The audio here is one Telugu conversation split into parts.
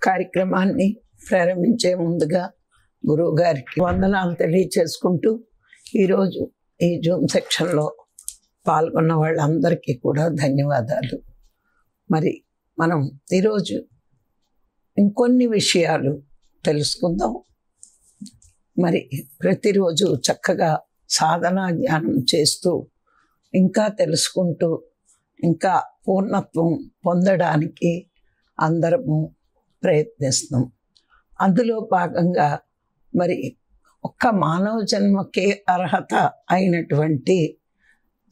కార్యక్రమాన్ని ప్రారంభించే ముందుగా గురువు గారికి వందనాలు తెలియచేసుకుంటూ ఈరోజు ఈ జూమ్ సెక్షన్లో పాల్గొన్న వాళ్ళందరికీ కూడా ధన్యవాదాలు. మరి మనం ఈరోజు ఇంకొన్ని విషయాలు తెలుసుకుందాం. మరి ప్రతిరోజు చక్కగా సాధనా జ్ఞానం చేస్తూ ఇంకా తెలుసుకుంటూ ఇంకా పూర్ణత్వం పొందడానికి అందరము ప్రయత్నిస్తాం. అందులో భాగంగా మరి ఒక్క మానవ జన్మకే అర్హత అయినటువంటి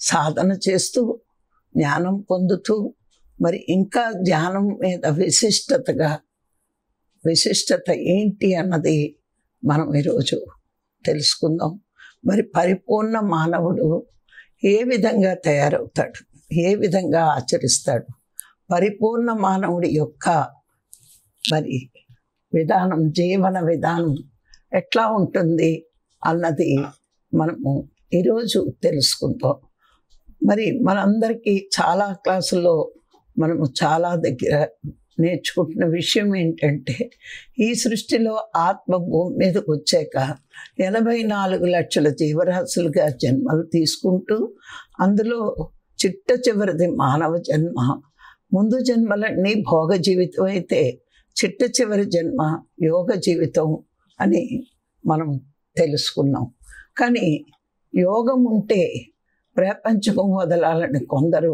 సాధన చేస్తూ జ్ఞానం పొందుతూ మరి ఇంకా జ్ఞానం మీద విశిష్టత ఏంటి అన్నది మనం ఈరోజు తెలుసుకుందాం. మరి పరిపూర్ణ మానవుడు ఏ విధంగా తయారవుతాడు, ఏ విధంగా ఆచరిస్తాడు, పరిపూర్ణ మానవుడి యొక్క మరి విధానం, జీవన విధానం ఎట్లా ఉంటుంది అన్నది మనము ఈరోజు తెలుసుకుంటాం. మరి మనందరికీ చాలా క్లాసుల్లో మనము చాలా దగ్గర నేర్చుకుంటున్న విషయం ఏంటంటే, ఈ సృష్టిలో ఆత్మ భూమి మీదకి వచ్చాక 84 లక్షల జీవరాశులుగా జన్మలు తీసుకుంటూ అందులో చిట్ట చివరిది మానవ జన్మ. ముందు జన్మలన్నీ భోగ జీవితం అయితే చిట్ట చివరి జన్మ యోగ జీవితం అని మనం తెలుసుకున్నాం. కానీ యోగం ఉంటే ప్రపంచకం వదలాలని కొందరు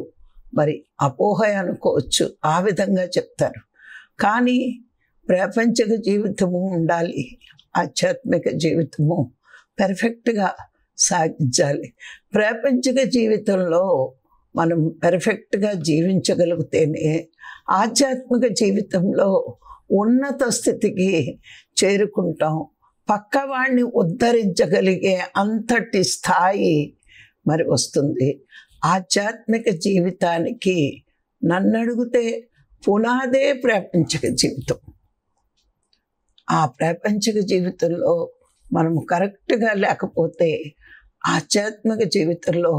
మరి అపోహ అనుకోవచ్చు, ఆ విధంగా చెప్తారు. కానీ ప్రాపంచిక జీవితము ఉండాలి, ఆధ్యాత్మిక జీవితము పెర్ఫెక్ట్గా సాగించాలి. ప్రాపంచిక జీవితంలో మనం పెర్ఫెక్ట్గా జీవించగలిగితేనే ఆధ్యాత్మిక జీవితంలో ఉన్నత స్థితికి చేరుకుంటాం. పక్కవాడిని ఉద్ధరించగలిగే అంతటి స్థాయి మరి వస్తుంది. ఆధ్యాత్మిక జీవితానికి నన్ను అడిగితే పునాదే ప్రాపంచిక జీవితం. ఆ ప్రాపంచిక జీవితంలో మనము కరెక్ట్గా లేకపోతే ఆధ్యాత్మిక జీవితంలో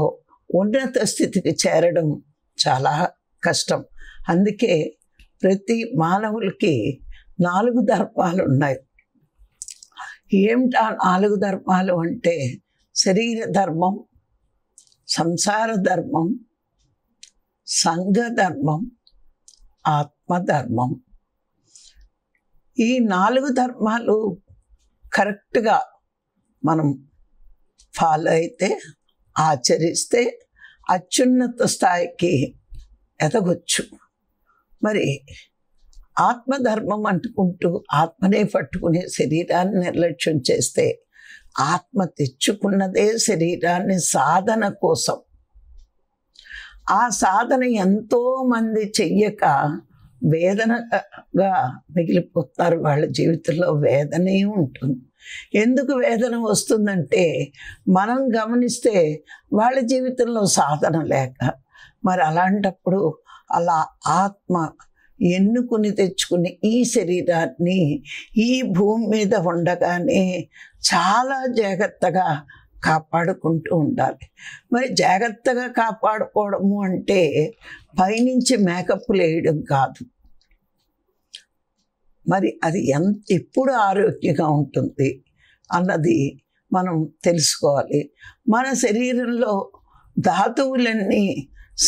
ఉన్నత స్థితికి చేరడం చాలా కష్టం. అందుకే ప్రతి మానవులకి 4 ధర్మాలు ఉన్నాయి. ఏమిటా 4 ధర్మాలు అంటే, శరీర ధర్మం, సంసార ధర్మం, సంఘ ధర్మం, ఆత్మధర్మం. ఈ 4 ధర్మాలు కరెక్ట్గా మనం ఫాలో అయితే, ఆచరిస్తే అత్యున్నత స్థాయికి ఎదగొచ్చు. మరి ఆత్మధర్మం అంటుకుంటూ ఆత్మనే పట్టుకునే శరీరాన్ని నిర్లక్ష్యం చేస్తే, ఆత్మ తెచ్చుకున్నదే శరీరాన్ని సాధన కోసం. ఆ సాధన ఎంతోమంది చెయ్యక వేదనగా మిగిలిపోతారు. వాళ్ళ జీవితంలో వేదనే ఉంటుంది. ఎందుకు వేదన వస్తుందంటే, మనం గమనిస్తే వాళ్ళ జీవితంలో సాధన లేక. మరి అలాంటప్పుడు అలా ఆత్మ ఎన్నుకుని తెచ్చుకుని ఈ శరీరాన్ని ఈ భూమి మీద ఉండగానే చాలా జాగ్రత్తగా కాపాడుకుంటూ ఉండాలి. మరి జాగ్రత్తగా కాపాడుకోవడము అంటే పైనుంచి మేకప్లు వేయడం కాదు. మరి అది ఎప్పుడు ఆరోగ్యంగా ఉంటుంది అన్నది మనం తెలుసుకోవాలి. మన శరీరంలో ధాతువులన్నీ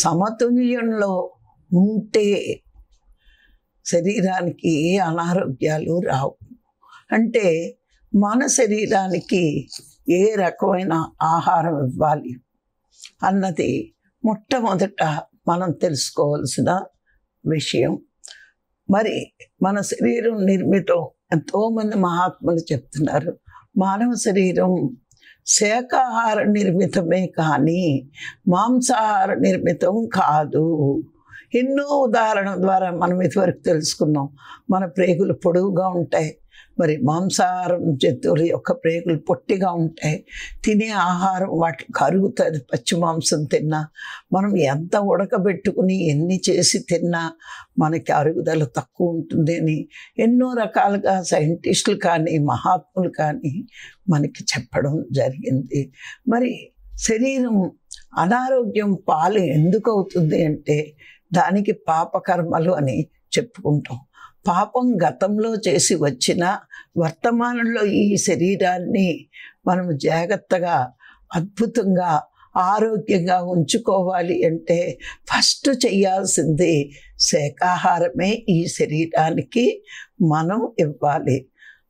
సమతుల్యంలో ఉంటే శరీరానికి ఏ అనారోగ్యాలు రావు. అంటే మన శరీరానికి ఏ రకమైన ఆహారం ఇవ్వాలి అన్నది మొట్టమొదట మనం తెలుసుకోవాల్సిన విషయం. మరి మన శరీరం నిర్మితం, ఎంతోమంది మహాత్ములు చెప్తున్నారు, మానవ శరీరం శాకాహార నిర్మితమే కానీ మాంసాహార నిర్మితం కాదు. ఎన్నో ఉదాహరణ ద్వారా మనం ఇదివరకు తెలుసుకున్నాం. మన ప్రేగులు పొడవుగా ఉంటాయి, మరి మాంసాహారం జంతువుల యొక్క ప్రేగులు పొట్టిగా ఉంటాయి. తినే ఆహారం వాటికి కరుగుతుంది. పచ్చి మాంసం తిన్నా, మనం ఎంత ఉడకబెట్టుకుని ఎన్ని చేసి తిన్నా మనకి అరుగుదల తక్కువ ఉంటుంది అని ఎన్నో రకాలుగా సైంటిస్టులు కానీ మహాత్ములు కానీ మనకి చెప్పడం జరిగింది. మరి శరీరం అనారోగ్యం పాలు ఎందుకు అవుతుంది అంటే, దానికి పాపకర్మలు అని చెప్పుకుంటాం. పాపం గతంలో చేసి వచ్చిన వర్తమానంలో ఈ శరీరాన్ని మనం జాగ్రత్తగా అద్భుతంగా ఆరోగ్యంగా ఉంచుకోవాలి అంటే ఫస్ట్ చేయాల్సింది శాకాహారమే ఈ శరీరానికి మనం ఇవ్వాలి.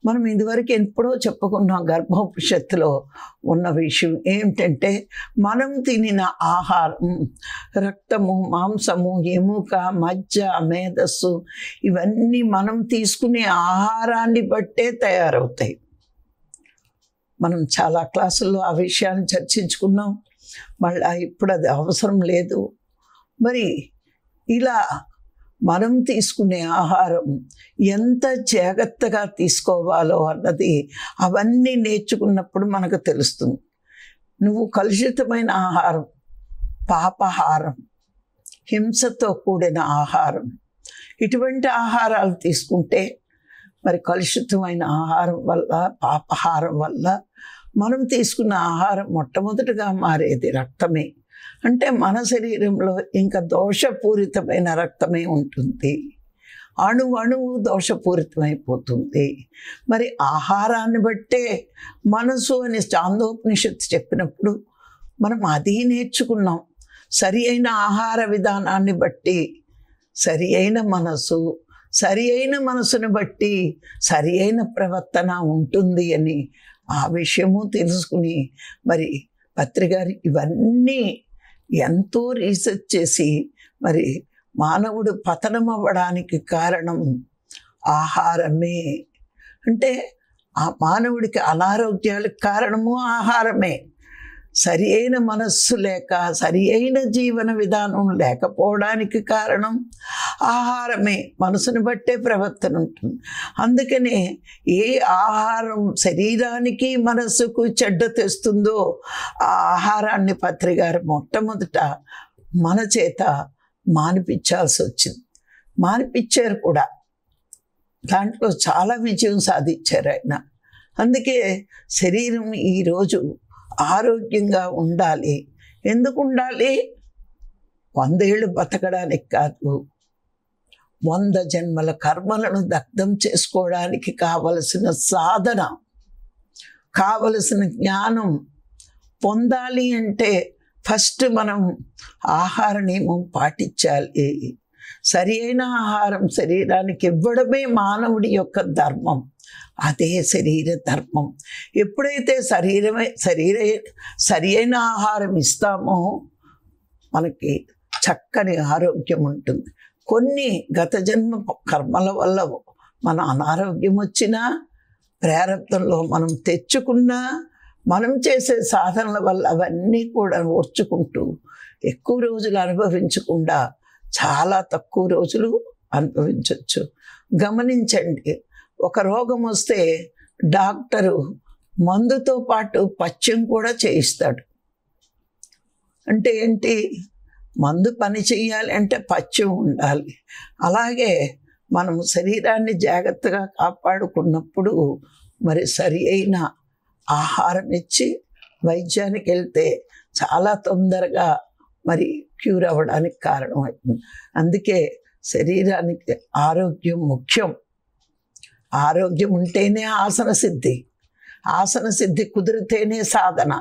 మనం ఇదివరకు ఎప్పుడో చెప్పుకున్నాం, గర్భోపనిషత్తులో ఉన్న విషయం ఏమిటంటే మనం తినిన ఆహారం రక్తము, మాంసము, ఎముక, మజ్జ, మేధస్సు ఇవన్నీ మనం తీసుకునే ఆహారాన్ని బట్టే తయారవుతాయి. మనం చాలా క్లాసుల్లో ఆ విషయాన్ని చర్చించుకున్నాం, మళ్ళీ ఇప్పుడు అది అవసరం లేదు. మరి ఇలా మనం తీసుకునే ఆహారం ఎంత జాగ్రత్తగా తీసుకోవాలో అన్నది అవన్నీ నేర్చుకున్నప్పుడు మనకు తెలుస్తుంది. నువ్వు కలుషితమైన ఆహారం, పాపహారం, హింసతో కూడిన ఆహారం, ఇటువంటి ఆహారాలు తీసుకుంటే మరి కలుషితమైన ఆహారం వల్ల, పాపహారం వల్ల మనం తీసుకున్న ఆహారం మొట్టమొదటిగా మారేది రక్తమే. అంటే మన శరీరంలో ఇంకా దోషపూరితమైన రక్తమే ఉంటుంది, అణువు దోషపూరితమైపోతుంది. మరి ఆహారాన్ని బట్టే మనసు అని చాందోపనిషత్తు చెప్పినప్పుడు మనం అది నేర్చుకున్నాం. సరి అయిన ఆహార విధానాన్ని బట్టి సరి అయిన మనసు, సరి అయిన మనసుని బట్టి సరి అయిన ప్రవర్తన ఉంటుంది అని ఆ విషయము తెలుసుకుని మరి పత్రిగారు ఇవన్నీ ఎంతో రీసెర్చ్ చేసి మరి మానవుడు పతనం అవ్వడానికి కారణం ఆహారమే. అంటే ఆ మానవుడికి అనారోగ్యాలకు కారణము ఆహారమే. సరి అయిన మనస్సు లేక సరి అయిన జీవన విధానం లేకపోవడానికి కారణం ఆహారమే. మనసును బట్టే ప్రవర్తన ఉంటుంది. అందుకనే ఏ ఆహారం శరీరానికి మనస్సుకు చెడ్డ తెస్తుందో ఆ ఆహారాన్ని పత్రిగారు మొట్టమొదట మన చేత మానిపించాల్సి వచ్చింది. మానిపించారు కూడా, దాంట్లో చాలా విజయం సాధించారు ఆయన. అందుకే శరీరం ఈరోజు ఆరోగ్యంగా ఉండాలి. ఎందుకు ఉండాలి? 100 ఏళ్ళు బతకడానికి కాదు, 100 జన్మల కర్మలను దగ్ధం చేసుకోవడానికి కావలసిన సాధన, కావలసిన జ్ఞానం పొందాలి అంటే ఫస్ట్ మనం ఆహార నియమం పాటించాలి. సరి అయిన ఆహారం శరీరానికి ఇవ్వడమే మానవుడి యొక్క ధర్మం. అదే శరీర ధర్మం. ఎప్పుడైతే సరి అయిన ఆహారం ఇస్తామో మనకి చక్కని ఆరోగ్యం ఉంటుంది. కొన్ని గత జన్మ కర్మల వల్ల మన అనారోగ్యం వచ్చినా, ప్రారంభంలో మనం తెచ్చుకున్నా, మనం చేసే సాధనల వల్ల అవన్నీ కూడా ఓర్చుకుంటూ ఎక్కువ రోజులు అనుభవించకుండా చాలా తక్కువ రోజులు అనుభవించవచ్చు. గమనించండి, ఒక రోగం వస్తే డాక్టరు మందుతో పాటు పథ్యం కూడా చేయిస్తాడు. అంటే ఏంటి? మందు పని చేయాలి అంటే పథ్యం ఉండాలి. అలాగే మనం శరీరాన్ని జాగ్రత్తగా కాపాడుకున్నప్పుడు మరి సరి అయిన ఆహారం ఇచ్చి వైద్యానికి వెళ్తే చాలా తొందరగా మరి క్యూర్ అవ్వడానికి కారణమవుతుంది. అందుకే శరీరానికి ఆరోగ్యం ముఖ్యం. ఆరోగ్యం ఉంటేనే ఆసన సిద్ధి, ఆసన సిద్ధి కుదిరితేనే సాధన,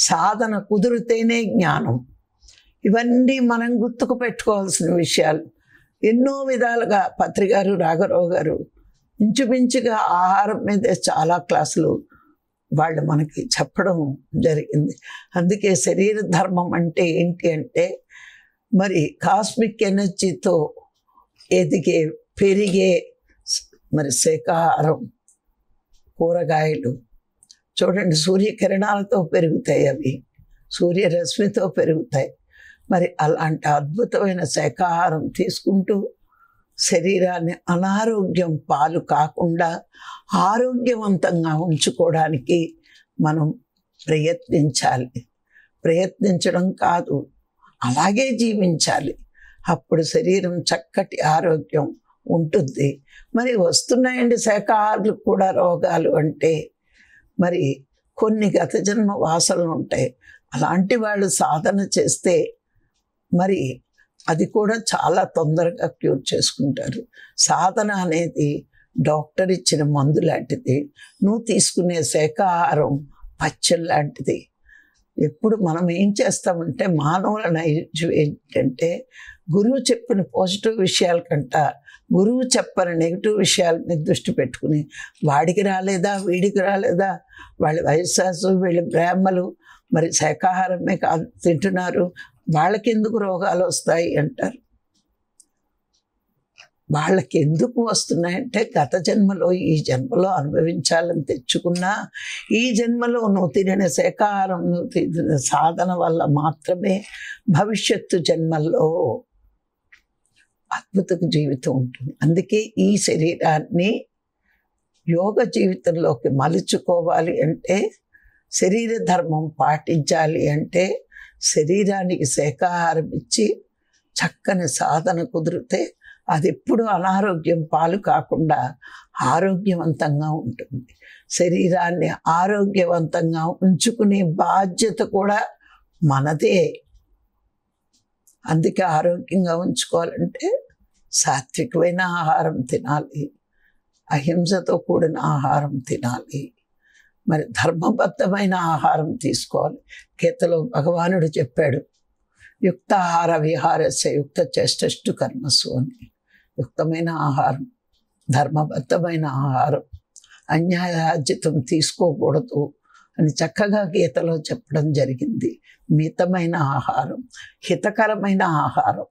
సాధన కుదిరితేనే జ్ఞానం. ఇవన్నీ మనం గుర్తుకు పెట్టుకోవాల్సిన విషయాలు. ఎన్నో విధాలుగా పత్రిగారు, రాఘరావు గారు ఇంచుమించుగా ఆహారం మీద చాలా క్లాసులు వాళ్ళు మనకి చెప్పడం జరిగింది. అందుకే శరీర ధర్మం అంటే ఏంటి అంటే మరి కాస్మిక్ ఎనర్జీతో ఎదిగే, పెరిగే మరి శాకాహారం, కూరగాయలు చూడండి, సూర్యకిరణాలతో పెరుగుతాయి, అవి సూర్యరశ్మితో పెరుగుతాయి. మరి అలాంటి అద్భుతమైన శాకాహారం తీసుకుంటూ శరీరాన్ని అనారోగ్యం పాలు కాకుండా ఆరోగ్యవంతంగా ఉంచుకోవడానికి మనం ప్రయత్నించాలి. ప్రయత్నించడం కాదు, అలాగే జీవించాలి. అప్పుడు శరీరం చక్కటి ఆరోగ్యం ఉంటుంది. మరి వస్తున్నాయండి శాకాహారులకు కూడా రోగాలు అంటే మరి కొన్ని గత జన్మ వాసనలు ఉంటాయి. అలాంటి వాళ్ళు సాధన చేస్తే మరి అది కూడా చాలా తొందరగా క్యూర్ చేసుకుంటారు. సాధన అనేది డాక్టర్ ఇచ్చిన మందు లాంటిది. నువ్వు తీసుకునే శాకాహారం పచ్చడి లాంటిది. ఎప్పుడు మనం ఏం చేస్తామంటే మానవుల నైజం ఏంటంటే గురువు చెప్పిన పాజిటివ్ విషయాల కంట గురువు చెప్పని నెగిటివ్ విషయాల మీద దృష్టి పెట్టుకుని వాడికి రాలేదా, వీడికి రాలేదా, వాళ్ళ వయస్సాసు, వీళ్ళ బ్రాహ్మలు మరి శాకాహారమే కాదు తింటున్నారు, వాళ్ళకి ఎందుకు రోగాలు వస్తాయి అంటారు. వాళ్ళకి ఎందుకు వస్తున్నాయంటే గత జన్మలో ఈ జన్మలో అనుభవించాలని తెచ్చుకున్నా ఈ జన్మలో నువ్వు తినిన శాకాహారం, నువ్వు తినిన సాధన వల్ల మాత్రమే భవిష్యత్తు జన్మల్లో అద్భుత జీవితం ఉంటుంది. అందుకే ఈ శరీరాన్ని యోగ జీవితంలోకి మలుచుకోవాలి అంటే, శరీర ధర్మం పాటించాలి అంటే శరీరానికి శాకాహారం ఇచ్చి చక్కని సాధన కుదిరితే అది ఎప్పుడు అనారోగ్యం పాలు కాకుండా ఆరోగ్యవంతంగా ఉంటుంది. శరీరాన్ని ఆరోగ్యవంతంగా ఉంచుకునే బాధ్యత కూడా మనదే. అందుకే ఆరోగ్యంగా ఉంచుకోవాలంటే సాత్వికమైన ఆహారం తినాలి, అహింసతో కూడిన ఆహారం తినాలి, మరి ధర్మబద్ధమైన ఆహారం తీసుకోవాలి. గీతలో భగవానుడు చెప్పాడు, యుక్తాహార విహారస్య యుక్త చేష్టు కర్మసు అని. యుక్తమైన ఆహారం, ధర్మబద్ధమైన ఆహారం, అన్యాయార్జితం తీసుకోకూడదు అని చక్కగా గీతలో చెప్పడం జరిగింది. మితమైన ఆహారం, హితకరమైన ఆహారం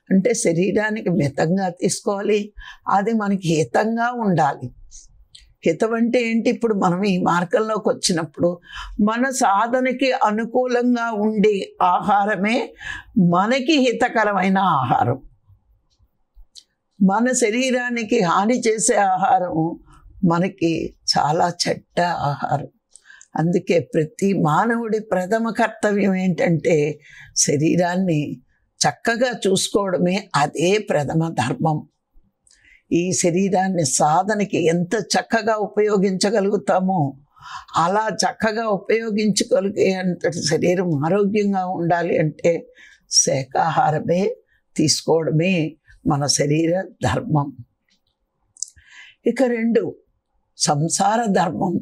అంటే శరీరానికి మితంగా తీసుకోవాలి, అది మనకి హితంగా ఉండాలి. హితం అంటే ఏంటి? ఇప్పుడు మనం ఈ మార్గంలోకి వచ్చినప్పుడు మన సాధనకి అనుకూలంగా ఉండే ఆహారమే మనకి హితకరమైన ఆహారం. మన శరీరానికి హాని చేసే ఆహారం మనకి చాలా చెడ్డ ఆహారం. అందుకే ప్రతి మానవుడి ప్రథమ కర్తవ్యం ఏంటంటే శరీరాన్ని చక్కగా చూసుకోవడమే. అదే ప్రథమ ధర్మం. ఈ శరీరాన్ని సాధనకి ఎంత చక్కగా ఉపయోగించగలుగుతామో అలా చక్కగా ఉపయోగించగలిగే అంతటి శరీరం ఆరోగ్యంగా ఉండాలి అంటే శాకాహారమే తీసుకోవడమే మన శరీర ధర్మం. ఇక 2 సంసార ధర్మం.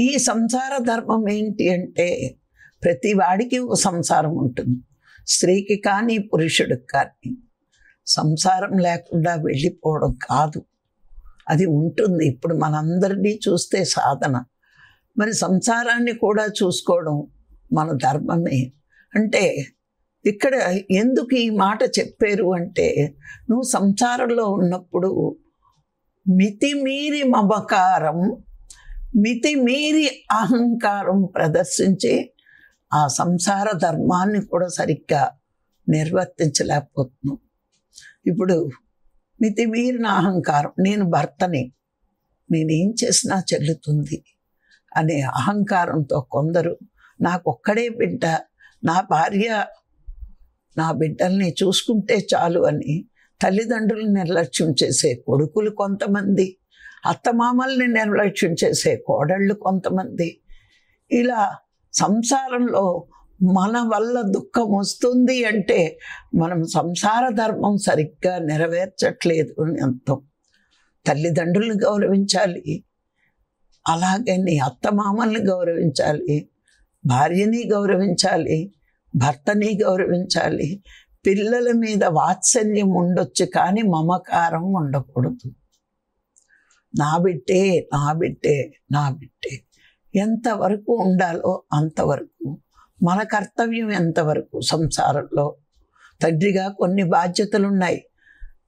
ఈ సంసార ధర్మం ఏంటి అంటే ప్రతి వాడికి ఒక సంసారం ఉంటుంది. స్త్రీకి కానీ పురుషుడికి కానీ సంసారం లేకుండా వెళ్ళిపోవడం కాదు, అది ఉంటుంది. ఇప్పుడు మనందరినీ చూస్తే సాధన, మరి సంసారాన్ని కూడా చూసుకోవడం మన ధర్మమే. అంటే ఇక్కడ ఎందుకు ఈ మాట చెప్పారు అంటే, నువ్వు సంసారంలో ఉన్నప్పుడు మితిమీరి మమకారం, మితిమీరి అహంకారం ప్రదర్శించి ఆ సంసార ధర్మాన్ని కూడా సరిగ్గా నిర్వర్తించలేకపోతున్నావు. ఇప్పుడు మితిమీరిన అహంకారం, నేను భర్తని, నేనేం చేసినా చెల్లుతుంది అనే అహంకారంతో కొందరు నాకొక్కడే బిడ్డ, నా భార్య నా బిడ్డల్ని చూసుకుంటే చాలు అని తల్లిదండ్రులను నిర్లక్ష్యం చేసే కొడుకులు కొంతమంది, అత్తమామల్ని నిర్లక్ష్యం చేసే కోడళ్ళు కొంతమంది. ఇలా సంసారంలో మన వల్ల దుఃఖం వస్తుంది అంటే మనం సంసార ధర్మం సరిగ్గా నెరవేర్చట్లేదు అని అర్థం. తల్లిదండ్రులను గౌరవించాలి, అలాగే నీ అత్తమామల్ని గౌరవించాలి, భార్యని గౌరవించాలి, భర్తని గౌరవించాలి. పిల్లల మీద వాత్సల్యం ఉండొచ్చు కానీ మమకారం ఉండకూడదు. నా బిడ్డే, నా బిడ్డే, నా బిడ్డే ఎంతవరకు ఉండాలో అంతవరకు. మన కర్తవ్యం ఎంతవరకు సంసారంలో. తండ్రిగా కొన్ని బాధ్యతలు ఉన్నాయి,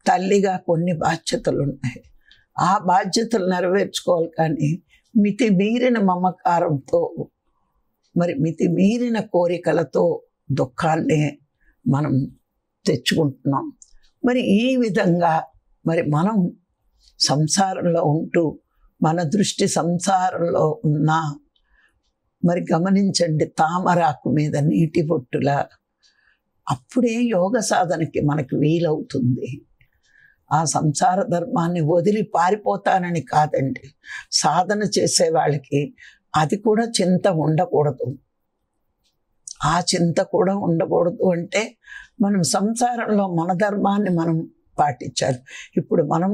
తల్లిగా కొన్ని బాధ్యతలు ఉన్నాయి. ఆ బాధ్యతలు నెరవేర్చుకోవాలి. కానీ మితిమీరిన మమకారంతో, మరి మితిమీరిన కోరికలతో దుఃఖాన్నే మనం తెచ్చుకుంటున్నాం. మరి ఈ విధంగా మరి మనం సంసారంలో ఉంటూ మన దృష్టి సంసారంలో ఉన్నా మరి గమనించండి, తామరాకు మీద నీటి బొట్టులా. అప్పుడే యోగ సాధనకి మనకు వీలవుతుంది. ఆ సంసార ధర్మాన్ని వదిలి పారిపోతానని కాదండి, సాధన చేసే వాళ్ళకి అది కూడా చింత ఉండకూడదు. ఆ చింత కూడా ఉండకూడదు. అంటే మనం సంసారంలో మన ధర్మాన్ని మనం పాటించాలి. ఇప్పుడు మనం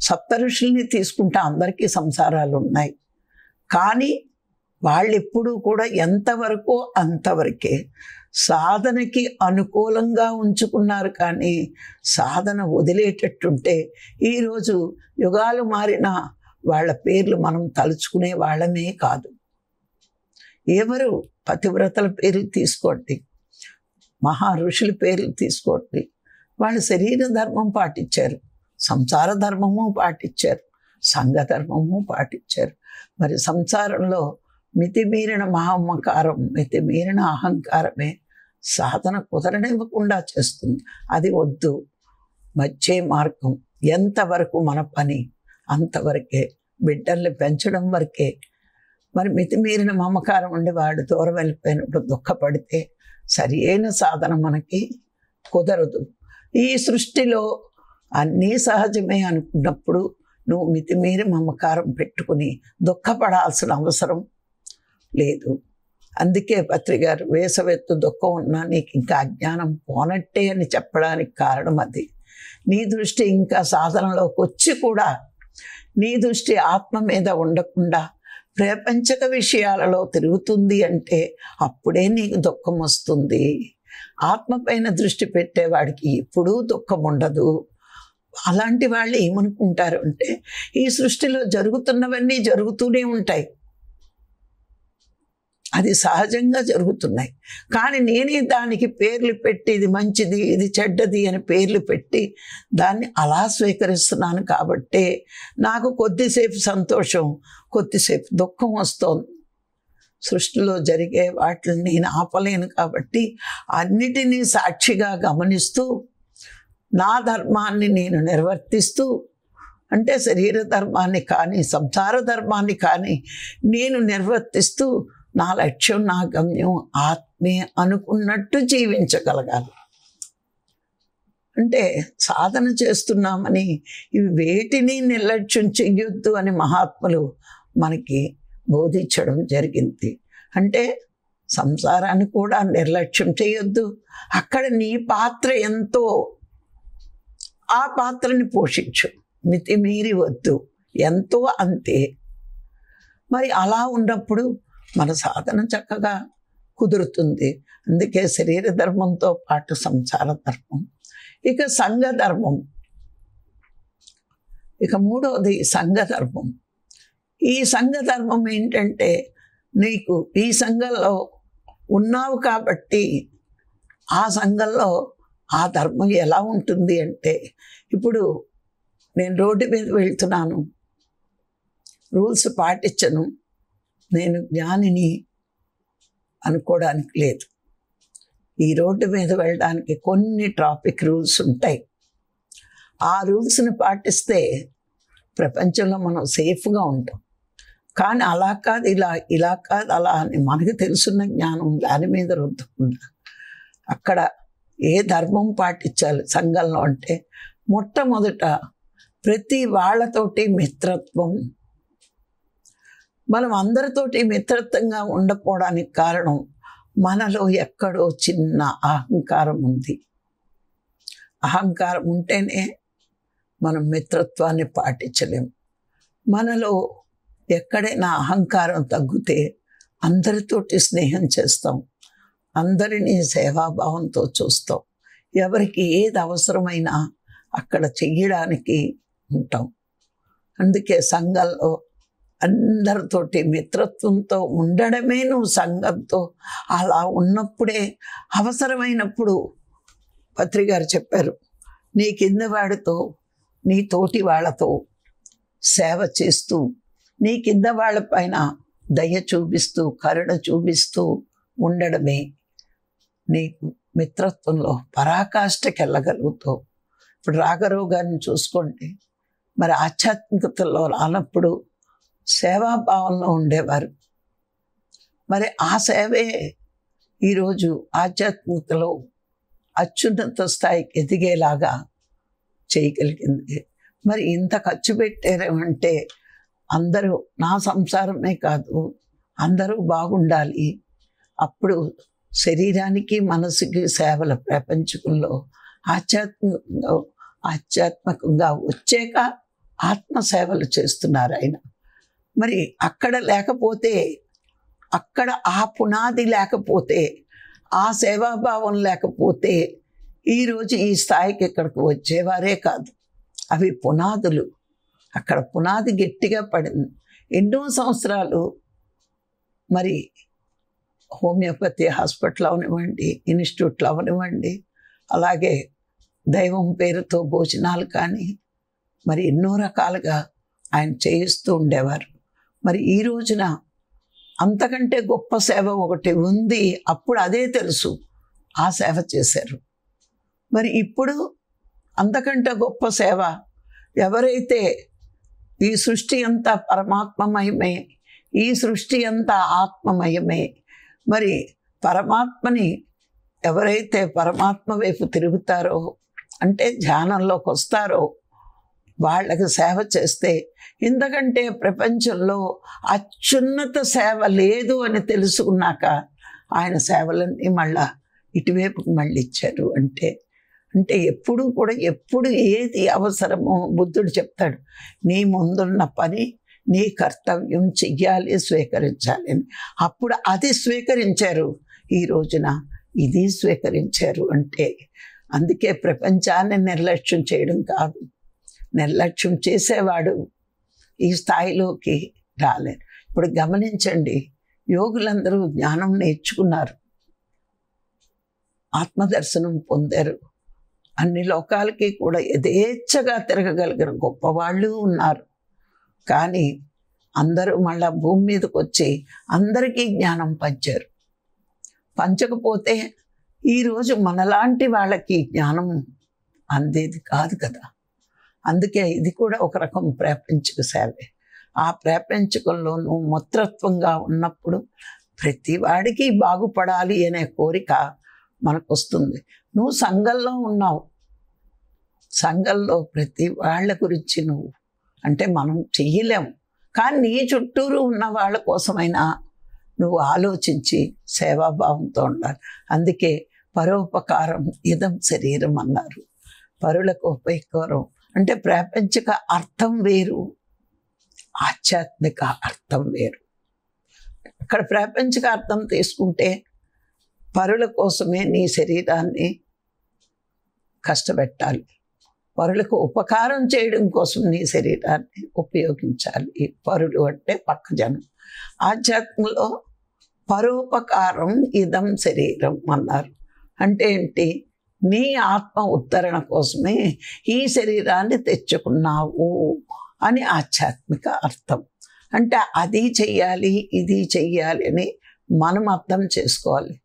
సప్త ఋషుల్ని తీసుకుంటే అందరికీ సంసారాలు ఉన్నాయి, కానీ వాళ్ళు ఎప్పుడూ కూడా ఎంతవరకు అంతవరకే సాధనకి అనుకూలంగా ఉంచుకున్నారు. కానీ సాధన వదిలేటట్టుంటే ఈరోజు యుగాలు మారిన వాళ్ళ పేర్లు మనం తలుచుకునే వాళ్ళమే కాదు. ఎవరు పతివ్రతల పేర్లు తీసుకోండి, మహా ఋషుల పేర్లు తీసుకోండి, వాళ్ళు శరీర ధర్మం పాటించారు, సంసార ధర్మము పాటించారు, సంఘ ధర్మము పాటించారు. మరి సంసారంలో మితిమీరిన మహమ్మకారం, మితిమీరిన అహంకారమే సాధన కుదరనివ్వకుండా చేస్తుంది. అది వద్దు. మధ్య మార్గం, ఎంతవరకు మన పని అంతవరకే, బిడ్డల్ని పెంచడం వరకే. మరి మితిమీరిన మమకారం ఉండి వాళ్ళు దూరం వెళ్ళిపోయినప్పుడు దుఃఖపడితే సరి అయిన సాధన మనకి కుదరదు. ఈ సృష్టిలో అన్నీ సహజమే అనుకున్నప్పుడు నువ్వు మితిమీరి మమకారం పెట్టుకుని దుఃఖపడాల్సిన అవసరం లేదు. అందుకే పత్రిగారు వేసవెత్తు దుఃఖం ఉన్నా నీకు ఇంకా అజ్ఞానం పోనట్టే అని చెప్పడానికి కారణం అది. నీ దృష్టి ఇంకా సాధనలోకి వచ్చి కూడా నీ దృష్టి ఆత్మ మీద ఉండకుండా ప్రపంచక విషయాలలో తిరుగుతుంది అంటే అప్పుడే నీకు దుఃఖం వస్తుంది. ఆత్మ పైన దృష్టి పెట్టేవాడికి ఎప్పుడూ దుఃఖం ఉండదు. అలాంటి వాళ్ళు ఏమనుకుంటారు అంటే ఈ సృష్టిలో జరుగుతున్నవన్నీ జరుగుతూనే ఉంటాయి, అది సహజంగా జరుగుతున్నాయి, కానీ నేనే దానికి పేర్లు పెట్టి ఇది మంచిది ఇది చెడ్డది అని పేర్లు పెట్టి దాన్ని అలా స్వీకరిస్తున్నాను. కాబట్టే నాకు కొద్దిసేపు సంతోషం, కొద్దిసేపు దుఃఖం వస్తోంది. సృష్టిలో జరిగే వాటిని నేను ఆపలేను కాబట్టి అన్నిటినీ సాక్షిగా గమనిస్తూ నా ధర్మాన్ని నేను నిర్వర్తిస్తూ, అంటే శరీర ధర్మాన్ని కానీ సంసార ధర్మాన్ని కానీ నేను నిర్వర్తిస్తూ నా లక్ష్యం నా గమ్యం ఆత్మే అనుకున్నట్టు జీవించగలగాలి. అంటే సాధన చేస్తున్నామని ఇవి వేటిని నిర్లక్ష్యం చెయ్యొద్దు అని మహాత్ములు మనకి బోధించడం జరిగింది. అంటే సంసారాన్ని కూడా నిర్లక్ష్యం చేయొద్దు, అక్కడ నీ పాత్ర ఎంతో ఆ పాత్రని పోషించు, మితిమీరి వద్దు, ఎంతో అంతే. మరి అలా ఉన్నప్పుడు మన సాధన చక్కగా కుదురుతుంది. అందుకే శరీర ధర్మంతో పాటు సంసార ధర్మం, ఇక సంఘ ధర్మం, ఇక మూడవది సంఘ ధర్మం. ఈ సంఘ ధర్మం ఏంటంటే నీకు ఈ సంఘంలో ఉన్నావు కాబట్టి ఆ సంఘంలో ఆ ధర్మం ఎలా ఉంటుంది అంటే, ఇప్పుడు నేను రోడ్డు మీద వెళ్తున్నాను, రూల్స్ పాటించను, నేను జ్ఞానిని అనుకోవడానికి లేదు. ఈ రోడ్డు మీద వెళ్ళడానికి కొన్ని ట్రాఫిక్ రూల్స్ ఉంటాయి. ఆ రూల్స్ని పాటిస్తే ప్రపంచంలో మనం సేఫ్గా ఉంటాం. కానీ అలా కాదు ఇలా, ఇలా కాదు అలా అని మనకు తెలుసున్న జ్ఞానం దాని మీద రుద్దకుండా అక్కడ ఏ ధర్మం పాటించాలి సంఘంలో అంటే, మొట్టమొదట ప్రతి వాళ్ళతోటి మిత్రత్వం. మనం అందరితోటి మిత్రత్వంగా ఉండకపోవడానికి కారణం మనలో ఎక్కడో చిన్న అహంకారం ఉంది. అహంకారం ఉంటేనే మనం మిత్రత్వాన్ని పాటించలేము. మనలో ఎక్కడైనా అహంకారం తగ్గితే అందరితోటి స్నేహం చేస్తాం, అందరినీ సేవాభావంతో చూస్తాం, ఎవరికి ఏది అవసరమైనా అక్కడ చెయ్యడానికి ఉంటాం. అందుకే సంఘంలో అందరితోటి మిత్రత్వంతో ఉండడమే నువ్వు సంఘంతో. అలా ఉన్నప్పుడే అవసరమైనప్పుడు పత్రిగారు చెప్పారు, నీ కింద వాడితో నీ తోటి వాళ్ళతో సేవ చేస్తూ నీ కింద వాళ్ళపైన దయ చూపిస్తూ కరుణ చూపిస్తూ ఉండడమే నీకు మిత్రత్వంలో పరాకాష్ఠకి వెళ్ళగలుగుతావు. ఇప్పుడు రాఘరావు గారిని చూసుకోండి, మరి ఆధ్యాత్మికతలో రానప్పుడు సేవాభావంలో ఉండేవారు. మరి ఆ సేవే ఈరోజు ఆధ్యాత్మికతలో అత్యున్నత స్థాయికి ఎదిగేలాగా చేయగలిగింది. మరి ఇంత ఖర్చు పెట్టారేమంటే అందరూ, నా సంసారమే కాదు అందరూ బాగుండాలి, అప్పుడు శరీరానికి మనసుకి సేవల ప్రపంచంలో ఆధ్యాత్మికంగా ఆధ్యాత్మికంగా వచ్చాక ఆత్మసేవలు చేస్తున్నారు ఆయన. మరి అక్కడ లేకపోతే, అక్కడ ఆ పునాది లేకపోతే, ఆ సేవాభావం లేకపోతే ఈరోజు ఈ స్థాయికి ఇక్కడికి వచ్చేవారే కాదు. అవి పునాదులు. అక్కడ పునాది గట్టిగా పడింది. ఎన్నో సంవత్సరాలు మరి హోమియోపతి హాస్పిటల్ అవనివ్వండి, ఇన్స్టిట్యూట్లు అవనివ్వండి, అలాగే దైవం పేరుతో భోజనాలు కానీ మరి ఎన్నో రకాలుగా ఆయన చేయిస్తూ ఉండేవారు. మరి ఈ రోజున అంతకంటే గొప్ప సేవ ఒకటి ఉంది. అప్పుడు అదే తెలుసు, ఆ సేవ చేశారు. మరి ఇప్పుడు అంతకంటే గొప్ప సేవ, ఎవరైతే ఈ సృష్టి అంతా పరమాత్మమయమే, ఈ సృష్టి అంతా ఆత్మమయమే, మరి పరమాత్మని ఎవరైతే పరమాత్మ వైపు తిరుగుతారో, అంటే ధ్యానంలోకి వస్తారో, వాళ్ళకి సేవ చేస్తే ఇంతకంటే ప్రపంచంలో అత్యున్నత సేవ లేదు అని తెలుసుకున్నాక ఆయన సేవలన్నీ మళ్ళా ఇటువైపుకి మళ్ళీ ఇచ్చారు. అంటే ఎప్పుడు కూడా, ఎప్పుడు ఏది అవసరమో బుద్ధుడు చెప్తాడు, నీ ముందున్న పని నీ కర్తవ్యం చెయ్యాలి, స్వీకరించాలి అని. అప్పుడు అది స్వీకరించారు, ఈ రోజున ఇది స్వీకరించారు. అందుకే ప్రపంచాన్ని నిర్లక్ష్యం చేయడం కాదు, నిర్లక్ష్యం చేసేవాడు ఈ స్థాయిలోకి రాలేరు. ఇప్పుడు గమనించండి, యోగులందరూ జ్ఞానం నేర్చుకున్నారు, ఆత్మదర్శనం పొందారు, అన్ని లోకాలకి కూడా యథేచ్ఛగా తిరగగలిగిన గొప్పవాళ్ళు ఉన్నారు. కానీ అందరూ మళ్ళా భూమి మీదకి వచ్చి అందరికీ జ్ఞానం పంచారు. పంచకపోతే ఈరోజు మనలాంటి వాళ్ళకి జ్ఞానం అందేది కాదు కదా. అందుకే ఇది కూడా ఒక రకం ప్రాపంచిక సేవే. ఆ ప్రాపంచికంలో నువ్వు మొత్రత్వంగా ఉన్నప్పుడు ప్రతి వాడికి బాగుపడాలి అనే కోరిక మనకు వస్తుంది. నువ్వు సంఘంలో ఉన్నావు, సంఘంలో ప్రతి వాళ్ళ గురించి నువ్వు మనం చెయ్యలేము, కానీ నీ చుట్టూరు ఉన్న వాళ్ళ కోసమైనా నువ్వు ఆలోచించి సేవాభావంతో ఉండాలి. అందుకే పరోపకారం ఇదం శరీరం అన్నారు. పరులకు ఉపకారం అంటే ప్రాపంచిక అర్థం వేరు, ఆధ్యాత్మిక అర్థం వేరు. అక్కడ ప్రాపంచిక అర్థం తీసుకుంటే పరుల కోసమే నీ శరీరాన్ని కష్టపెట్టాలి, పరులకు ఉపకారం చేయడం కోసం నీ శరీరాన్ని ఉపయోగించాలి. పరులు అంటే పక్క జనం. ఆధ్యాత్మంలో పరోపకారం ఇదం శరీరం అన్నారు. అంటే ఏంటి? నీ ఆత్మ ఉద్ధరణ కోసమే ఈ శరీరాన్ని తెచ్చుకున్నావు అని ఆధ్యాత్మిక అర్థం. అంటే అది చెయ్యాలి, ఇది చెయ్యాలి అని మనం అర్థం చేసుకోవాలి.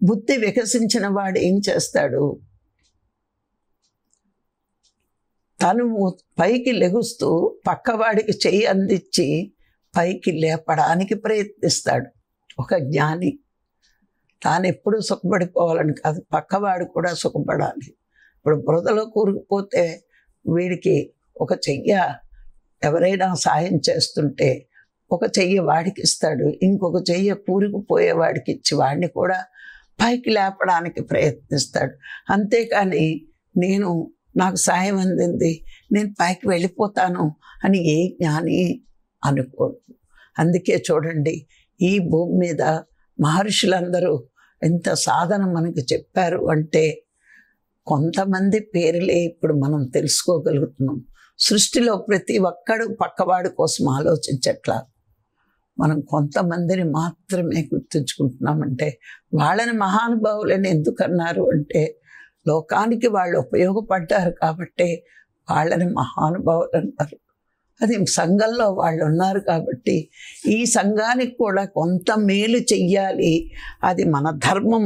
బుద్ధి వికసించిన వాడు ఏం చేస్తాడు? తను పైకి లెగుస్తూ పక్కవాడికి చెయ్యి అందించి పైకి లేపడానికి ప్రయత్నిస్తాడు. ఒక జ్ఞాని తాను ఎప్పుడు సుఖపడిపోవాలని కాదు, పక్కవాడు కూడా సుఖపడాలి. ఇప్పుడు బురదలో కూరుకుపోతే వీడికి ఒక చెయ్య ఎవరైనా సాయం చేస్తుంటే ఒక చెయ్యి వాడికి ఇస్తాడు, ఇంకొక చెయ్యి కూరుకుపోయే వాడికి ఇచ్చి వాడిని కూడా పైకి లేపడానికి ప్రయత్నిస్తాడు. అంతేకాని నాకు సాయం అందింది, నేను పైకి వెళ్ళిపోతాను అని ఏ జ్ఞాని అనుకోడు. అందుకే చూడండి, ఈ భూమి మీద మహర్షులందరూ ఎంత సాధన మనకు చెప్పారు అంటే కొంతమంది పేర్లే ఇప్పుడు మనం తెలుసుకోగలుగుతున్నాం. సృష్టిలో ప్రతి ఒక్కడు పక్కవాడి కోసం ఆలోచించట్లా, మనం కొంతమందిని మాత్రమే గుర్తుంచుకుంటున్నామంటే వాళ్ళని మహానుభావులని ఎందుకన్నారు అంటే లోకానికి వాళ్ళు ఉపయోగపడ్డారు కాబట్టి వాళ్ళని మహానుభావులు అన్నారు. అది సంఘంలో వాళ్ళు ఉన్నారు కాబట్టి ఈ సంఘానికి కూడా కొంత మేలు చెయ్యాలి, అది మన ధర్మం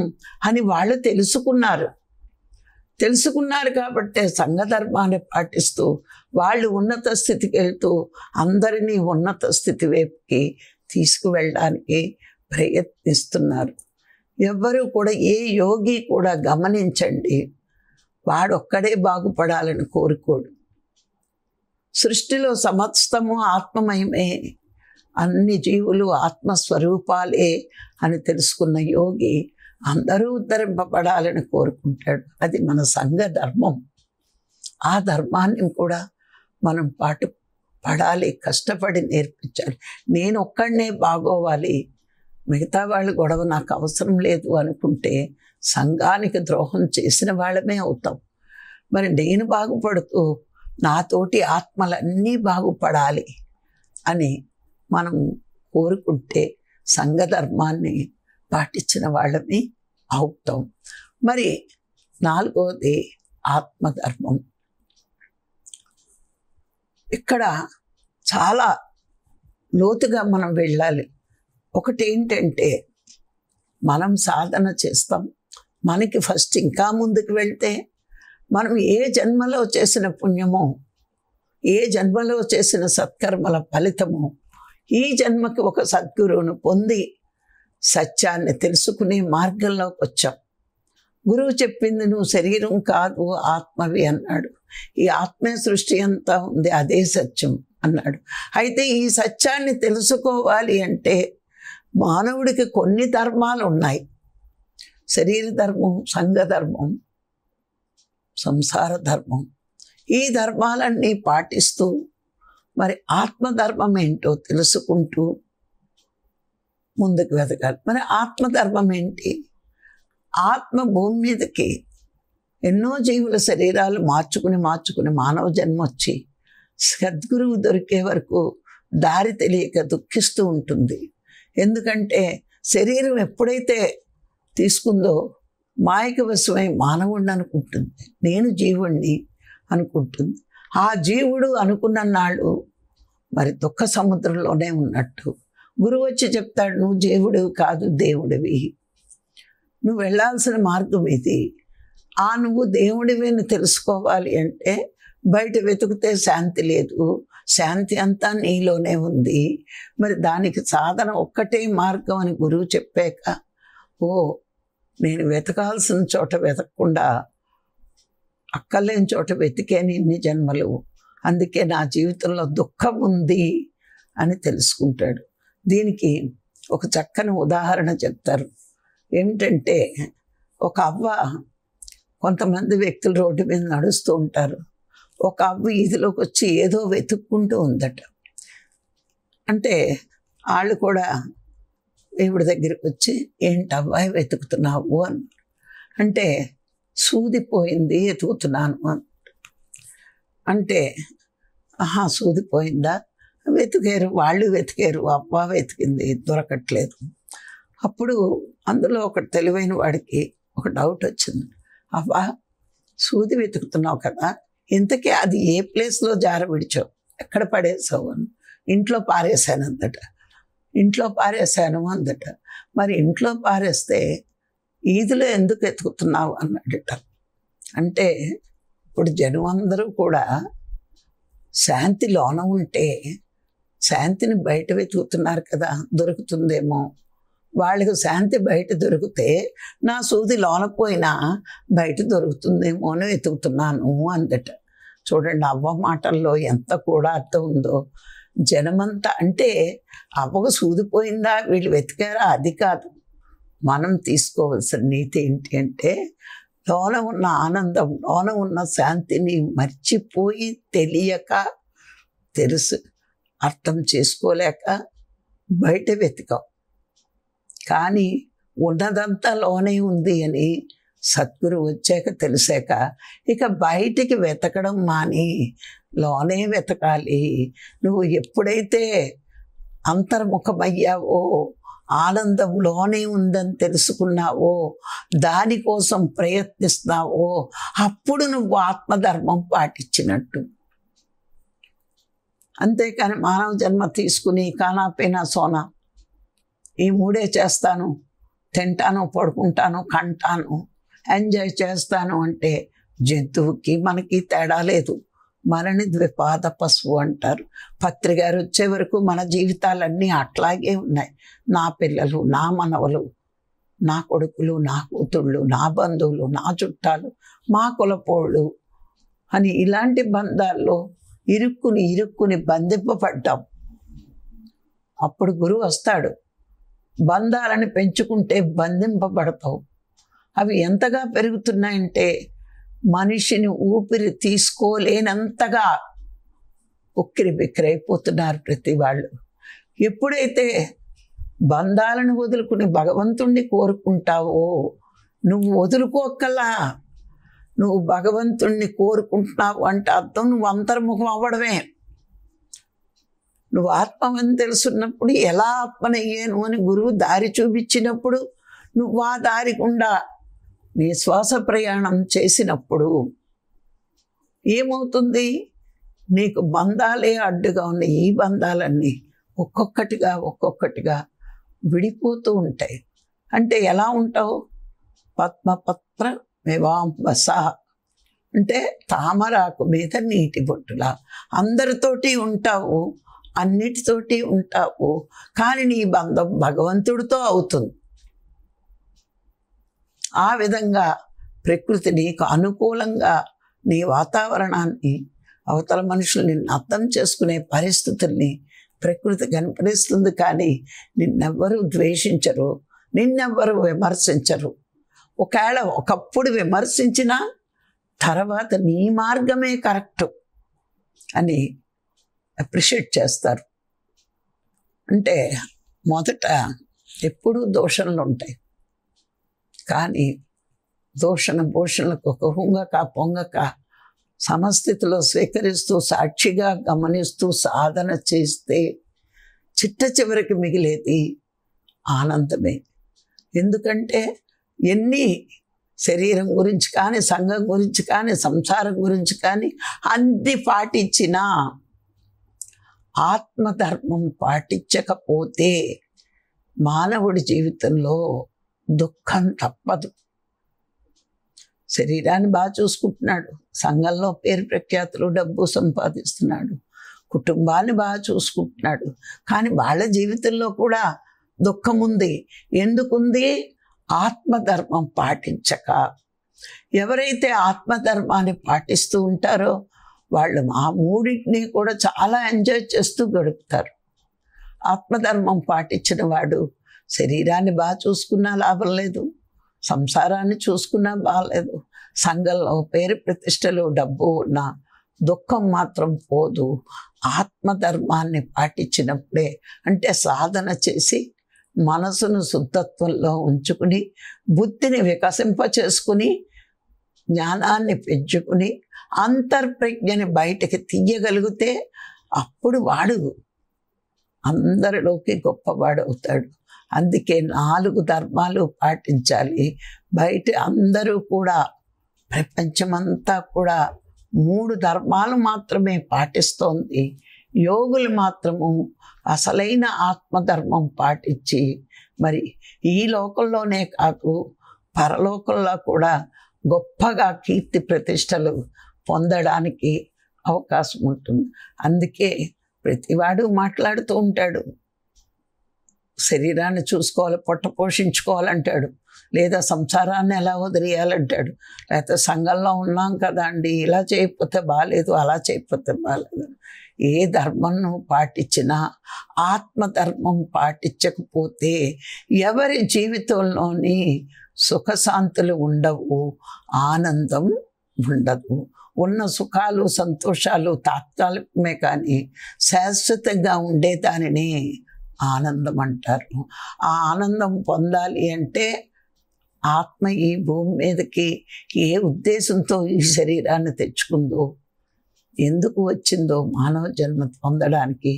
అని వాళ్ళు తెలుసుకున్నారు కాబట్టి సంఘ ధర్మాన్ని పాటిస్తూ వాళ్ళు ఉన్నత స్థితికి వెళ్తూ అందరినీ ఉన్నత స్థితి వైపుకి తీసుకువెళ్ళడానికి ప్రయత్నిస్తున్నారు. ఎవ్వరూ కూడా, ఏ యోగి కూడా గమనించండి, వాడొక్కడే బాగుపడాలని కోరుకోడు. సృష్టిలో సమస్తము ఆత్మమయమే, అన్ని జీవులు ఆత్మస్వరూపాలే అని తెలుసుకున్న యోగి అందరూ ఉద్ధరింపబడాలని కోరుకుంటాడు. అది మన సంఘ ధర్మం. ఆ ధర్మాన్ని కూడా మనం పడాలి, కష్టపడి నేర్పించాలి. నేను ఒక్కడనే బాగోవాలి, మిగతా వాళ్ళు గొడవ నాకు అవసరం లేదు అనుకుంటే సంఘానికి ద్రోహం చేసిన వాళ్ళమే అవుతాం. మరి నేను బాగుపడుతూ నాతోటి ఆత్మలన్నీ బాగుపడాలి అని మనం కోరుకుంటే సంఘ ధర్మాన్ని పాటించిన వాళ్ళని అవుతాం. మరి 4వది ఆత్మధర్మం. ఇక్కడ చాలా లోతుగా మనం వెళ్ళాలి. ఒకటి ఏంటంటే, మనం సాధన చేస్తాం, మనకి ఫస్ట్ ఇంకా ముందుకు వెళ్తే మనం ఏ జన్మలో చేసిన పుణ్యమో, ఏ జన్మలో చేసిన సత్కర్మల ఫలితమో, ఈ జన్మకి ఒక సద్గురువును పొంది సత్యాన్ని తెలుసుకునే మార్గంలోకి వచ్చాం. గురువు చెప్పింది నువ్వు శరీరం కాదు ఆత్మవి అన్నాడు. ఈ ఆత్మే సృష్టి అంతా ఉంది, అదే సత్యం అన్నాడు. అయితే ఈ సత్యాన్ని తెలుసుకోవాలి అంటే మానవుడికి కొన్ని ధర్మాలు ఉన్నాయి. శరీర ధర్మం, సంఘ ధర్మం, సంసార ధర్మం. ఈ ధర్మాలన్నీ పాటిస్తూ మరి ఆత్మధర్మం ఏంటో తెలుసుకుంటూ ముందుకు వెతకాలి. మరి ఆత్మధర్మం ఏంటి? ఆత్మ భూమి మీదకి ఎన్నో జీవుల శరీరాలు మార్చుకుని మానవ జన్మ వచ్చి సద్గురువు దొరికే వరకు దారి తెలియక దుఃఖిస్తూ ఉంటుంది. ఎందుకంటే శరీరం ఎప్పుడైతే తీసుకుందో మాయక వశమై మానవుడిని అనుకుంటుంది, నేను జీవుణ్ణి అనుకుంటుంది. ఆ జీవుడు అనుకున్న నాళ్ళు మరి దుఃఖ సముద్రంలోనే ఉన్నట్టు. గురువు వచ్చి చెప్తాడు, నువ్వు జీవుడివి కాదు, దేవుడివి, నువ్వు వెళ్ళాల్సిన మార్గం ఇది. నువ్వు దేవుడివి అని తెలుసుకోవాలి అంటే బయట వెతికితే శాంతి లేదు, శాంతి అంతా నీలోనే ఉంది. మరి దానికి సాధన ఒక్కటే మార్గం అని గురువు చెప్పాక, నేను వెతకాల్సిన చోట వెతకకుండా అక్కర్లేని చోట వెతికాను ఇన్ని జన్మలు, అందుకే నా జీవితంలో దుఃఖం ఉంది అని తెలుసుకుంటాడు. దీనికి ఒక చక్కని ఉదాహరణ చెప్తారు. ఏమిటంటే, ఒక అవ్వ, కొంతమంది వ్యక్తులు రోడ్డు మీద నడుస్తూ ఉంటారు. ఒక అవ్వ ఈదిలోకి వచ్చి ఏదో వెతుక్కుంటూ ఉందట. అంటే వాళ్ళు కూడా దేవుడి దగ్గరికి వచ్చి, ఏంటి అవ్వాయి వెతుకుతున్నావు అని. అంటే సూదిపోయింది ఎతుకుతున్నాను అని. అంటే సూదిపోయిందా? వెతికారు, వాళ్ళు వెతికారు, అవ్వ వెతికింది, దొరకట్లేదు. అప్పుడు అందులో ఒక తెలివైన వాడికి ఒక డౌట్ వచ్చింది. అవ్వ, సూది వెతుకుతున్నావు కదా, ఇంతకీ అది ఏ ప్లేస్లో జార విడిచావు, ఎక్కడ పడేసావు అని. ఇంట్లో పారేసాను అందట. ఇంట్లో పారేసాను అందట. మరి ఇంట్లో పారేస్తే ఈదిలో ఎందుకు వెతుకుతున్నావు అన్నాడట. అంటే ఇప్పుడు జనం అందరూ కూడా శాంతి లోన ఉంటే శాంతిని బయట వెతుకుతున్నారు కదా, దొరుకుతుందేమో. వాళ్ళకి శాంతి బయట దొరికితే నా సూది లోనపోయినా బయట దొరుకుతుందేమో అని వెతుకుతున్నాను అందట. చూడండి, అవ్వ మాటల్లో ఎంత కూడా అర్థం ఉందో. జనమంతా అంటే అవ్వకు సూదిపోయిందా, వీళ్ళు వెతికారా, అది కాదు. మనం తీసుకోవాల్సిన నీతి ఏంటి అంటే, లోన ఉన్న ఆనందం, లోన ఉన్న శాంతిని మర్చిపోయి తెలియక, తెలుసు అర్థం చేసుకోలేక బయట వెతికాం. కానీ ఉన్నదంతా లోనే ఉంది అని సద్గురు వచ్చాక తెలిసాక ఇక బయటికి వెతకడం మాని లోనే వెతకాలి. నువ్వు ఎప్పుడైతే అంతర్ముఖమయ్యావో, ఆనందంలోనే ఉందని తెలుసుకున్నావో, దానికోసం ప్రయత్నిస్తున్నావో, అప్పుడు నువ్వు ఆత్మధర్మం పాటించినట్టు. అంతేకాని మానవ జన్మ తీసుకుని కానాపేనా సోనా ఈ మూడే చేస్తాను, తింటాను, పడుకుంటాను, కంటాను, ఎంజాయ్ చేస్తాను అంటే జంతువుకి మనకి తేడా లేదు. మనని ద్విపాద పశువు అంటారు. పత్రికారు వచ్చే వరకు మన జీవితాలన్నీ అట్లాగే ఉన్నాయి. నా పిల్లలు, నా మనవలు, నా కొడుకులు, నా కూతుళ్ళు, నా బంధువులు, నా చుట్టాలు, మా కులపోళ్ళు అని ఇలాంటి బంధాల్లో ఇరుక్కుని బంధింపబడ్డాం. అప్పుడు గురువు వస్తాడు, బంధాలను పెంచుకుంటే బంధింపబడతావు. అవి ఎంతగా పెరుగుతున్నాయంటే మనిషిని ఊపిరి తీసుకోలేనంతగా ఉక్కిరి బిక్కిరైపోతున్నారు ప్రతి వాళ్ళు. ఎప్పుడైతే బంధాలను వదులుకుని భగవంతుణ్ణి కోరుకుంటావో, నువ్వు వదులుకోకల్లా, నువ్వు భగవంతుణ్ణి కోరుకుంటున్నావు అంటే అర్థం నువ్వు అంతర్ముఖం అవ్వడమే. నువ్వు ఆత్మని తెలుసున్నప్పుడు ఎలా ఆత్మనయ్యాను అని గురువు దారి చూపించినప్పుడు నువ్వు ఆ దారి గుండా నీ శ్వాస ప్రయాణం చేసినప్పుడు ఏమవుతుంది? నీకు బంధాలే అడ్డుగా ఉన్న ఈ బంధాలన్నీ ఒక్కొక్కటిగా విడిపోతూ ఉంటాయి. అంటే ఎలా ఉంటావు? పద్మపత్ర వివాంబస అంటే తామరాకు మీద నీటి బొట్టులా అందరితోటి ఉంటావు, అన్నిటితోటి ఉంటావు, కానీ నీ బంధం భగవంతుడితో అవుతుంది. ఆ విధంగా ప్రకృతి నీకు అనుకూలంగా నీ వాతావరణాన్ని, అవతల మనుషులు నిన్ను అర్థం చేసుకునే పరిస్థితుల్ని ప్రకృతి కనిపిస్తుంది. కానీ నిన్నెవ్వరూ ద్వేషించరు, నిన్నెవ్వరూ విమర్శించరు. ఒకవేళ ఒకప్పుడు విమర్శించినా తర్వాత నీ మార్గమే కరెక్టు అని అప్రిషియేట్ చేస్తారు. అంటే మొదట ఎప్పుడూ దోషణలు ఉంటాయి, కానీ భూషణలకు హుంగక పొంగక సమస్థితిలో స్వీకరిస్తూ సాక్షిగా గమనిస్తూ సాధన చేస్తే చిట్ట చివరికి మిగిలేది ఆనందమే. ఎందుకంటే ఎన్ని శరీరం గురించి కానీ, సంఘం గురించి కానీ, సంసారం గురించి కానీ అన్ని పాటించినా ఆత్మధర్మం పాటించకపోతే మానవుడి జీవితంలో దుఃఖం తప్పదు. శరీరాన్ని బాగా చూసుకుంటున్నాడు, సంఘంలో పేరు ప్రఖ్యాతులు, డబ్బు సంపాదిస్తున్నాడు, కుటుంబాన్ని బాగా చూసుకుంటున్నాడు, కానీ వాళ్ళ జీవితంలో కూడా దుఃఖం ఉంది. ఎందుకుంది? ఆత్మధర్మం పాటించక. ఎవరైతే ఆత్మధర్మాన్ని పాటిస్తూ ఉంటారో వాళ్ళు ఆ మూడింటిని కూడా చాలా ఎంజాయ్ చేస్తూ గడుపుతారు. ఆత్మధర్మం పాటించిన వాడు శరీరాన్ని బాగా చూసుకున్నా లాభం లేదు, సంసారాన్ని చూసుకున్నా బాగలేదు, సంఘంలో పేరు ప్రతిష్టలు డబ్బు ఉన్న దుఃఖం మాత్రం పోదు. ఆత్మధర్మాన్ని పాటించినప్పుడే, అంటే సాధన చేసి మనసును శుద్ధత్వంలో ఉంచుకుని బుద్ధిని వికసింప చేసుకుని జ్ఞానాన్ని పెంచుకుని అంతర్ప్రజ్ఞని బయటకి తీయగలిగితే అప్పుడు వాడు అందరిలోకి గొప్పవాడు అవుతాడు. అందుకే 4 ధర్మాలు పాటించాలి. బయట అందరూ కూడా, ప్రపంచమంతా కూడా 3 ధర్మాలు మాత్రమే పాటిస్తోంది. యోగులు మాత్రము అసలైన ఆత్మధర్మం పాటించి మరి ఈ లోకంలోనే కాదు పరలోకంలో కూడా గొప్పగా కీర్తి ప్రతిష్టలు పొందడానికి అవకాశం ఉంటుంది. అందుకే ప్రతివాడు మాట్లాడుతూ ఉంటాడు, శరీరాన్ని చూసుకోవాలి, పొట్ట పోషించుకోవాలంటాడు, లేదా సంసారాన్ని ఎలా వదిలేయాలంటాడు, లేకపోతే సంఘంలో ఉన్నాం కదా అండి, ఇలా చేయకపోతే బాగాలేదు, అలా చేయకపోతే బాగాలేదు. ఏ ధర్మంను పాటించినా ఆత్మధర్మం పాటించకపోతే ఎవరి జీవితంలోని సుఖశాంతులు ఉండవు, ఆనందం ఉండదు. ఉన్న సుఖాలు సంతోషాలు తాత్కాలికమే, కానీ శాశ్వతంగా ఉండేదానిని ఆనందం అంటారు. ఆ ఆనందం పొందాలి అంటే ఆత్మ ఈ భూమి మీదకి ఏ ఉద్దేశంతో ఈ శరీరాన్ని తెచ్చుకుందో, ఎందుకు వచ్చిందో, మానవ జన్మ పొందడానికి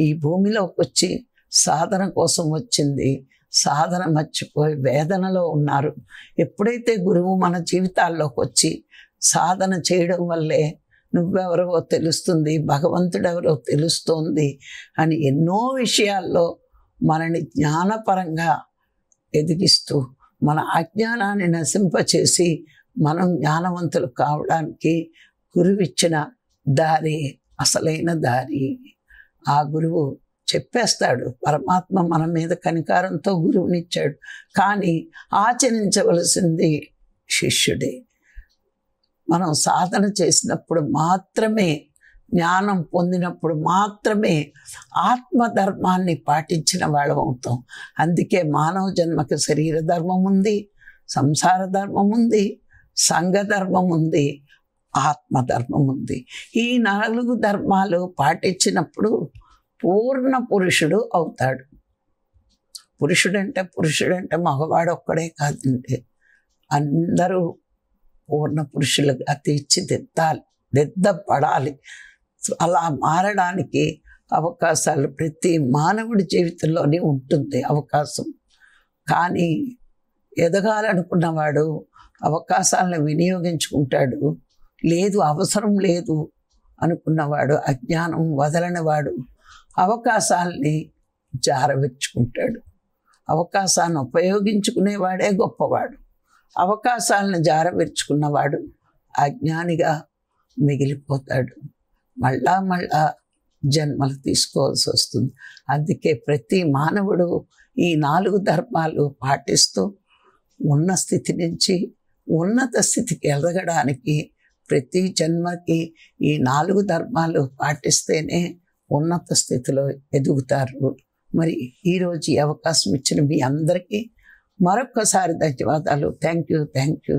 ఈ భూమిలోకి వచ్చి సాధన కోసం వచ్చింది. సాధన మర్చిపోయి వేదనలో ఉన్నారు. ఎప్పుడైతే గురువు మన జీవితాల్లోకి వచ్చి సాధన చేయడం వల్లే నువ్వెవరో తెలుస్తుంది, భగవంతుడెవరో తెలుస్తోంది అని ఎన్నో విషయాల్లో మనని జ్ఞానపరంగా ఎదిగిస్తూ మన అజ్ఞానాన్ని నశింపచేసి మనం జ్ఞానవంతులు కావడానికి గురువిచ్చిన దారి అసలైన దారి. ఆ గురువు చెప్పేస్తాడు. పరమాత్మ మన మీద కనికారంతో గురువునిచ్చాడు, కానీ ఆచరించవలసింది శిష్యుడే. మనం సాధన చేసినప్పుడు మాత్రమే జ్ఞానం పొందినప్పుడు మాత్రమే ఆత్మధర్మాన్ని పాటించిన వాళ్ళం అవుతాం. అందుకే మానవ జన్మకు శరీర ధర్మం ఉంది, సంసార ధర్మం ఉంది, సంఘ ధర్మం ఉంది, ఆత్మధర్మం ఉంది. ఈ 4 ధర్మాలు పాటించినప్పుడు పూర్ణ పురుషుడు అవుతాడు. పురుషుడంటే మగవాడు ఒక్కడే కాదండి, అందరూ పూర్ణ పురుషులుగా దిద్దపడాలి. అలా మారడానికి అవకాశాలు ప్రతి మానవుడి జీవితంలోనే ఉంటుంది అవకాశం. కానీ ఎదగాలనుకున్నవాడు అవకాశాలను వినియోగించుకుంటాడు. లేదు, అవసరం లేదు అనుకున్నవాడు, అజ్ఞానం వదలనివాడు అవకాశాలని జారవిచ్చుకుంటాడు. అవకాశాన్ని ఉపయోగించుకునేవాడే గొప్పవాడు. అవకాశాలను జారవిరుచుకున్నవాడు అజ్ఞానిగా మిగిలిపోతాడు. మళ్ళా జన్మలు తీసుకోవాల్సి వస్తుంది. అందుకే ప్రతి మానవుడు ఈ 4 ధర్మాలు పాటిస్తూ ఉన్న స్థితి నుంచి ఉన్నత స్థితికి ఎదగడానికి ప్రతి జన్మకి ఈ 4 ధర్మాలు పాటిస్తేనే ఉన్నత స్థితిలో ఎదుగుతారు. మరి ఈరోజు ఈ అవకాశం ఇచ్చిన మీ అందరికీ మరొక్కసారి ధన్యవాదాలు. Thank you.